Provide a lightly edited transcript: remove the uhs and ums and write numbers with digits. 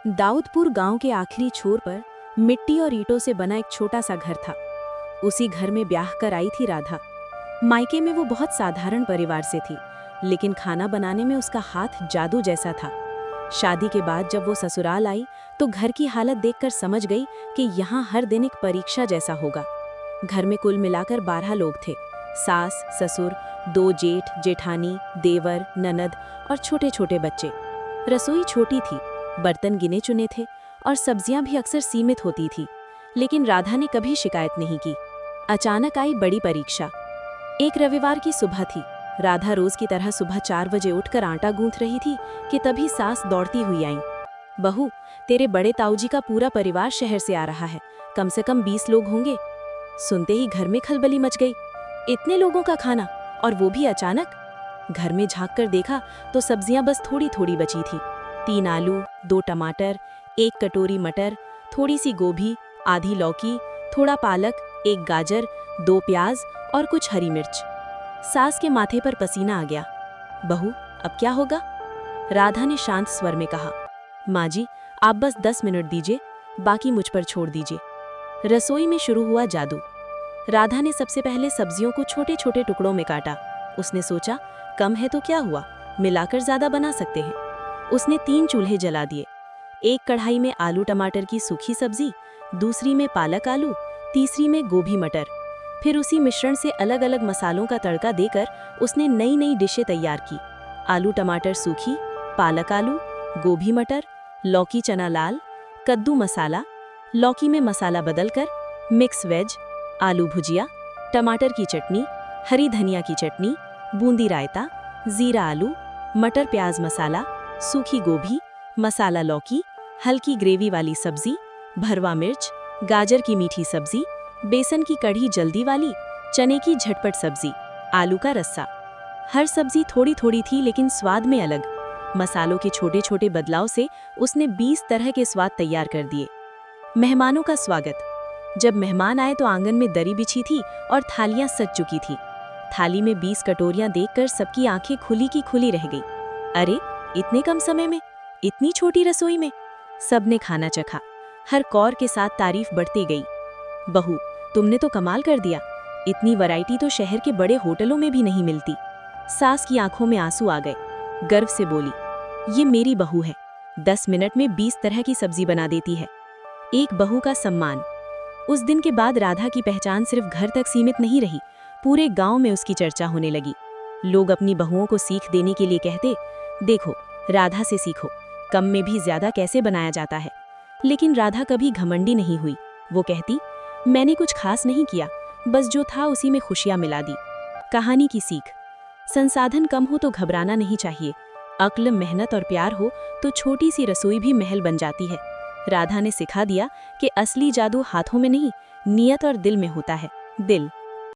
दाऊदपुर गांव के आखिरी छोर पर मिट्टी और ईंटों से बना एक छोटा सा घर था। उसी घर में ब्याह कर आई थी राधा। मायके में वो बहुत साधारण परिवार से थी, लेकिन खाना बनाने में उसका हाथ जादू जैसा था। शादी के बाद जब वो ससुराल आई तो घर की हालत देखकर समझ गई कि यहाँ हर दिन एक परीक्षा जैसा होगा। घर में कुल मिलाकर 12 लोग थे। सास, ससुर, 2 जेठ, जेठानी, देवर, ननद और छोटे छोटे बच्चे। रसोई छोटी थी, बर्तन गिने चुने थे और सब्जियां भी अक्सर सीमित होती थी, लेकिन राधा ने कभी शिकायत नहीं की। अचानक आई बड़ी परीक्षा। एक रविवार की सुबह थी। राधा रोज की तरह सुबह 4 बजे उठकर आटा गूंथ रही थी कि तभी सास दौड़ती हुई आई। बहू, तेरे बड़े ताऊजी का पूरा परिवार शहर से आ रहा है, कम से कम 20 लोग होंगे। सुनते ही घर में खलबली मच गई। इतने लोगों का खाना, और वो भी अचानक। घर में झांक कर देखा तो सब्जियां बस थोड़ी थोड़ी बची थी। 3 आलू, 2 टमाटर, 1 कटोरी मटर, थोड़ी सी गोभी, आधी लौकी, थोड़ा पालक, 1 गाजर, 2 प्याज और कुछ हरी मिर्च। सास के माथे पर पसीना आ गया। बहू, अब क्या होगा? राधा ने शांत स्वर में कहा। माँ जी, आप बस 10 मिनट दीजिए, बाकी मुझ पर छोड़ दीजिए। रसोई में शुरू हुआ जादू। राधा ने सबसे पहले सब्जियों को छोटे छोटे टुकड़ों में काटा। उसने सोचा, कम है तो क्या हुआ, मिलाकर ज्यादा बना सकते हैं। उसने 3 चूल्हे जला दिए। एक कढ़ाई में आलू टमाटर की सूखी सब्जी, दूसरी में पालक आलू, तीसरी में गोभी मटर। फिर उसी मिश्रण से अलग अलग मसालों का तड़का देकर उसने नई नई डिशें तैयार की। आलू टमाटर सूखी, पालक आलू, गोभी मटर, लौकी चना लाल, कद्दू मसाला, लौकी में मसाला बदलकर, मिक्स वेज, आलू भुजिया, टमाटर की चटनी, हरी धनिया की चटनी, बूंदी रायता, जीरा आलू, मटर प्याज मसाला, सूखी गोभी, मसाला लौकी, हल्की ग्रेवी वाली सब्जी, भरवा मिर्च, गाजर की मीठी सब्जी, बेसन की कढ़ी जल्दी वाली, चने की झटपट सब्जी, आलू का रस्सा। हर सब्जी थोड़ी थोड़ी थी, लेकिन स्वाद में अलग। मसालों के छोटे छोटे बदलाव से उसने 20 तरह के स्वाद तैयार कर दिए। मेहमानों का स्वागत। जब मेहमान आए तो आंगन में दरी बिछी थी और थालियां सज चुकी थी। थाली में 20 कटोरियां देखकर सबकी आंखें खुली की खुली रह गई। अरे, इतने कम समय में, इतनी छोटी रसोई में। सबने खाना चखा। हर कौर के साथ तारीफ बढ़ती गई। बहू, तुमने तो कमाल कर दिया, इतनी वैरायटी तो शहर के बड़े होटलों में भी नहीं मिलती। सास की आंखों में आंसू आ गए। गर्व से बोली, ये मेरी बहू है, 10 मिनट में 20 तरह की सब्जी बना देती है। एक बहू का सम्मान। उस दिन के बाद राधा की पहचान सिर्फ घर तक सीमित नहीं रही, पूरे गांव में उसकी चर्चा होने लगी। लोग अपनी बहुओं को सीख देने के लिए कहते, देखो, राधा से सीखो, कम में भी ज्यादा कैसे बनाया जाता है। लेकिन राधा कभी घमंडी नहीं हुई। वो कहती, मैंने कुछ खास नहीं किया, बस जो था उसी में खुशियां मिला दी। कहानी की सीख। संसाधन कम हो तो घबराना नहीं चाहिए। अक्ल, मेहनत और प्यार हो तो छोटी सी रसोई भी महल बन जाती है। राधा ने सिखा दिया कि असली जादू हाथों में नहीं, नियत और दिल में होता है। दिल।